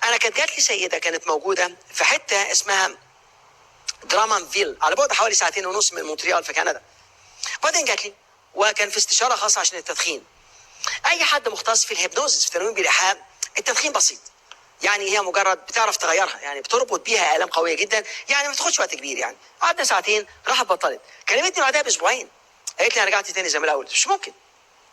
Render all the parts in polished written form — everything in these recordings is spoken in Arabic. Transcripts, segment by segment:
انا كانت جات لي سيده كانت موجوده في حته اسمها درامانفيل على بعد حوالي 2.5 ساعة من مونتريال في كندا. بعدين جات لي وكان في استشاره خاصه عشان التدخين. اي حد مختص في الهيبنوزيس في تنويم بالايحاء، التدخين بسيط، يعني هي مجرد بتعرف تغيرها، يعني بتربط بيها الام قويه جدا، يعني ما تاخدش وقت كبير. يعني قعدنا ساعتين، راحت بطلت. كلمتني بعدها باسبوعين، قالت لي انا رجعت تاني زي ما الاول. مش ممكن.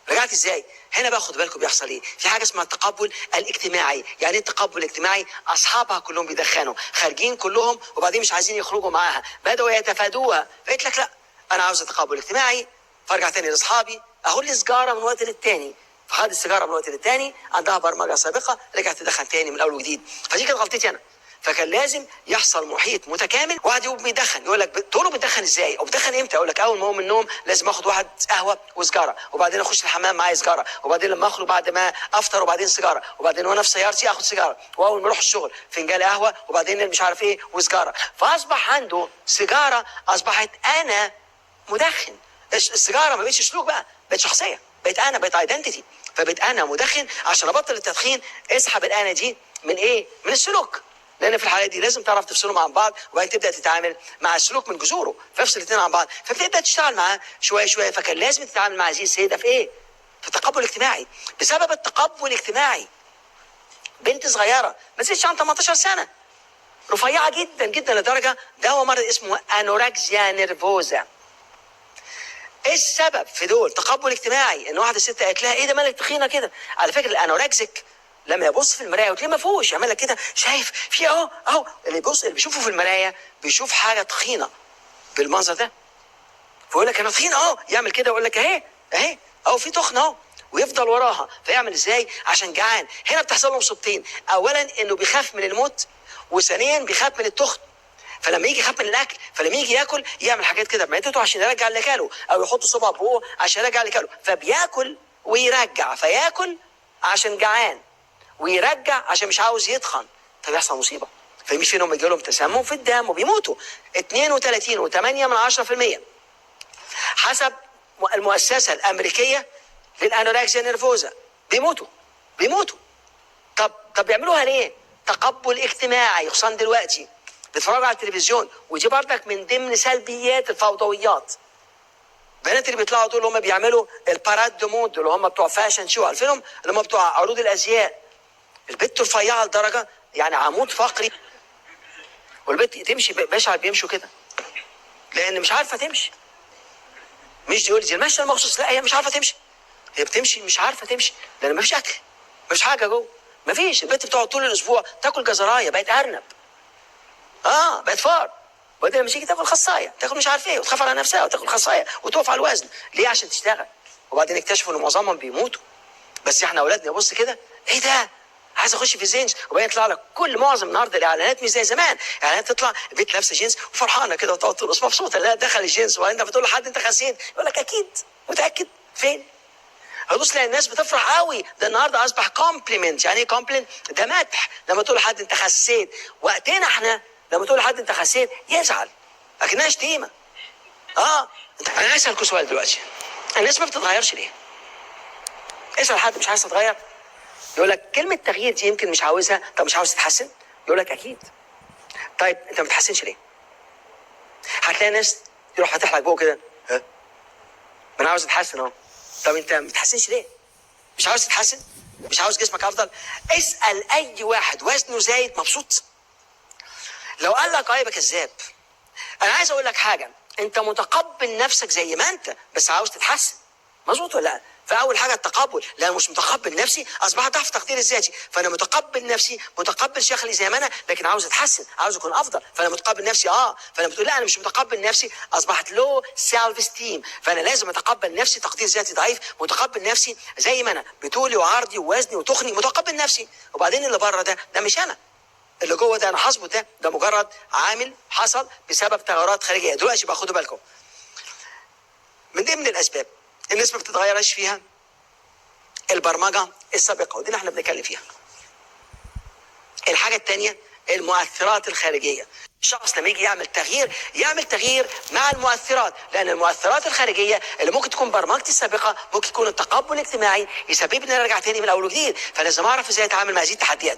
رجعت ازاي؟ هنا بقى خد بالكم بيحصل ايه؟ في حاجه اسمها التقبل الاجتماعي. يعني ايه التقبل الاجتماعي؟ اصحابها كلهم بيدخنوا، خارجين كلهم، وبعدين مش عايزين يخرجوا معاها، بداوا يتفادوها. فقلت لك لا، انا عاوز تقبل اجتماعي. فارجع تاني لاصحابي، اهو لي سيجاره من وقت للتاني. فخد السيجاره من وقت للتاني، عندها برمجه سابقه، رجعت تدخن تاني من الاول وجديد. فدي كانت غلطتي انا. فكان لازم يحصل محيط متكامل. واحد يقوم بيدخن، يقول لك تقول له بتدخن ازاي او بتدخن امتى؟ اقول لك اول ما اقوم من النوم لازم اخد واحد قهوه وسجاره، وبعدين اخش الحمام معايا سجاره، وبعدين لما اخرج بعد ما افطر وبعدين سيجاره، وبعدين وانا في سيارتي اخد سيجاره، واول ما اروح الشغل فنجان قهوه، وبعدين مش عارف ايه وسجاره. فاصبح عنده سيجاره، اصبحت انا مدخن. السيجاره ما بقتش سلوك بقى، بقت شخصيه، بقت انا، بقت ايدنتيتي. فبقيت انا مدخن. عشان ابطل التدخين اسحب الانا دي من ايه؟ من السلوك. لان في الحالات دي لازم تعرف تفصلهم عن بعض، وبعدين تبدا تتعامل مع السلوك من جذوره. فافصل الاثنين عن بعض، فبتبدا تشتغل معاه شويه شويه. فكان لازم تتعامل مع هذه السيده في ايه؟ في التقبل الاجتماعي. بسبب التقبل الاجتماعي بنت صغيره ما تزيدش عن 18 سنه، رفيعه جدا جدا، لدرجه ده هو مرض اسمه انوركسيا نيرفوزا. ايه السبب في دول؟ تقبل اجتماعي. ان واحده ست قالت لها ايه ده مالك تخينه كده؟ على فكره الانوركسيك لما يبص في المرايه وتلاقيه ما فيهوش، يعمل لك كده، شايف في اهو اهو. اللي بيبص اللي بيشوفه في المرايه بيشوف حاجه تخينه بالمنظر ده، فيقول لك انا تخين اهو، يعمل كده ويقول لك اهي اهي اهو في تخن اهو، ويفضل وراها. فيعمل ازاي؟ عشان جعان. هنا بتحصل له مصيبتين: اولا انه بيخاف من الموت، وثانيا بيخاف من التخن. فلما يجي يخاف من الاكل، فلما يجي ياكل يعمل حاجات كده بمعدته عشان يرجع اللي كاله، او يحط صباع بقه عشان يرجع اللي كاله. فبياكل ويرجع، فياكل عشان جعان ويرجع عشان مش عاوز يتخن، فبيحصل مصيبه. فمش فيهم يجي لهم تسمم في الدم وبيموتوا. 32.8% حسب المؤسسه الامريكيه للانوركسيا نيرفوزا بيموتوا. طب بيعملوها ليه؟ تقبل اجتماعي. خصوصا دلوقتي بيتفرجوا على التلفزيون، ودي بردك من ضمن سلبيات الفوضويات. البنات اللي بيطلعوا دول هم بيعملوا الباراد دو مود، اللي هم بتوع فاشن شو، عارفينهم؟ اللي هم بتوع عروض الازياء. البت رفيعه لدرجه يعني عمود فقري، والبت تمشي بشعر بيمشوا كده لان مش عارفه تمشي. مش يقول دي المشي المخصوص، لا هي مش عارفه تمشي، هي بتمشي مش عارفه تمشي لان ما فيش اكل، ما فيش حاجه جوه، ما فيش. البت بتقعد طول الاسبوع تاكل جزرايه، بقت ارنب، بقت فار. وبعدين لما تيجي تاكل خصايه، تاكل مش عارف ايه، وتخاف على نفسها وتاكل خصايه وتقف على الوزن. ليه؟ عشان تشتغل. وبعدين اكتشفوا ان معظمهم بيموتوا. بس احنا اولادنا يبص كده، ايه ده؟ عايز اخش في جينز، وبعدين يطلع لك معظم النهارده الاعلانات مش زي زمان. اعلانات تطلع البنت لابسه جينز وفرحانه كده وتقعد ترقص مبسوطه لا دخل الجينز، وبعدين انت بتقول لحد انت خسيت، يقول لك اكيد. متاكد؟ فين؟ هتبص تلاقي الناس بتفرح قوي. ده النهارده اصبح كومبليمنت. يعني ايه كومبليمنت؟ ده مدح. لما تقول لحد انت خسيت، وقتنا احنا لما تقول لحد انت خسيت يزعل اكنها شتيمه. انا عايز اسالكوا سؤال دلوقتي: الناس ما بتتغيرش ليه؟ اسال حد مش عايز تتغير، يقول لك كلمه تغيير دي يمكن مش عاوزها. طب مش عاوز تتحسن؟ يقول لك اكيد. طيب انت ما بتتحسنش ليه؟ هتلاقي ناس يروح فاتح لك بقه كده، ها ما انا عاوز اتحسن اهو. طب انت ما بتتحسنش ليه؟ مش عاوز تتحسن؟ مش عاوز جسمك افضل؟ اسال اي واحد وزنه زايد مبسوط. لو قال لك يبقى كذاب. انا عايز اقول لك حاجه: انت متقبل نفسك زي ما انت، بس عاوز تتحسن. مظبوط ولا لا؟ فاول حاجه التقبل. لان مش متقبل نفسي اصبحت ضعف تقدير الذاتي. فانا متقبل نفسي، متقبل شكلي زي ما انا، لكن عاوز اتحسن، عاوز اكون افضل. فانا متقبل نفسي فانا بتقول لا انا مش متقبل نفسي، اصبحت لو سيلف استيم. فانا لازم اتقبل نفسي، تقدير ذاتي ضعيف، متقبل نفسي زي ما انا، بطولي وعرضي ووزني وتخني، متقبل نفسي. وبعدين اللي بره ده مش انا، اللي جوه ده انا حاسبه، ده مجرد عامل حصل بسبب تغيرات خارجيه. دلوقتي بقى خدوا بالكم، من ضمن الاسباب الناس ما بتتغيرش فيها البرمجه السابقه، ودي اللي احنا بنتكلم فيها. الحاجه الثانيه المؤثرات الخارجيه. الشخص لما يجي يعمل تغيير مع المؤثرات، لان المؤثرات الخارجيه اللي ممكن تكون برمجتي السابقه، ممكن يكون التقبل الاجتماعي يسبب لي ان ارجع تاني من اول وجديد. فلازم اعرف ازاي اتعامل مع هذه التحديات.